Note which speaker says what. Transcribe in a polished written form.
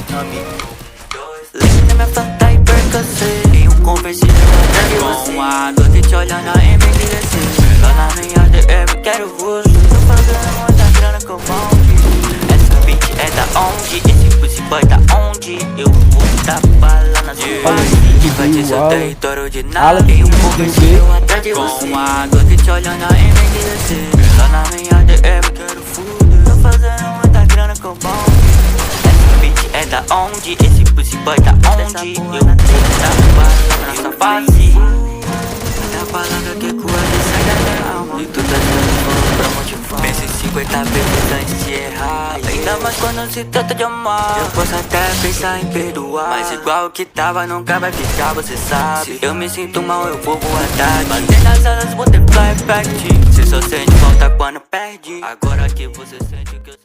Speaker 1: Nami.
Speaker 2: Lembra minha fanta e percocê. Em um conversível atrás de você, com a doce te olhando a MDC. Lá na minha DM quero rosto. Tô fazendo muita grana com o bonde. Essa bitch é da onde? Esse pussy boy da onde? Eu vou dar bala na sua face. Invade seu território de nave. Em um conversível atrás de você, com a doce te olhando a MDC. Lá na minha DM quero fuder. Tô fazendo muita grana com o bonde. É da onde? Esse pussy boy da onde? Eu vou dar bala na sua face. Cada palavra que coisa sai da minha alma. E tu tá dando pra motivar. Pensa em 50 vezes antes de errar. Ainda mais quando se trata de amar. Eu posso até pensar em perdoar, mas igual que tava nunca vai ficar, você sabe. Se eu me sinto mal eu vou voar tarde. Mantém nas alas, butterfly effect. Cê só sente falta quando perde. Agora que você sente o que eu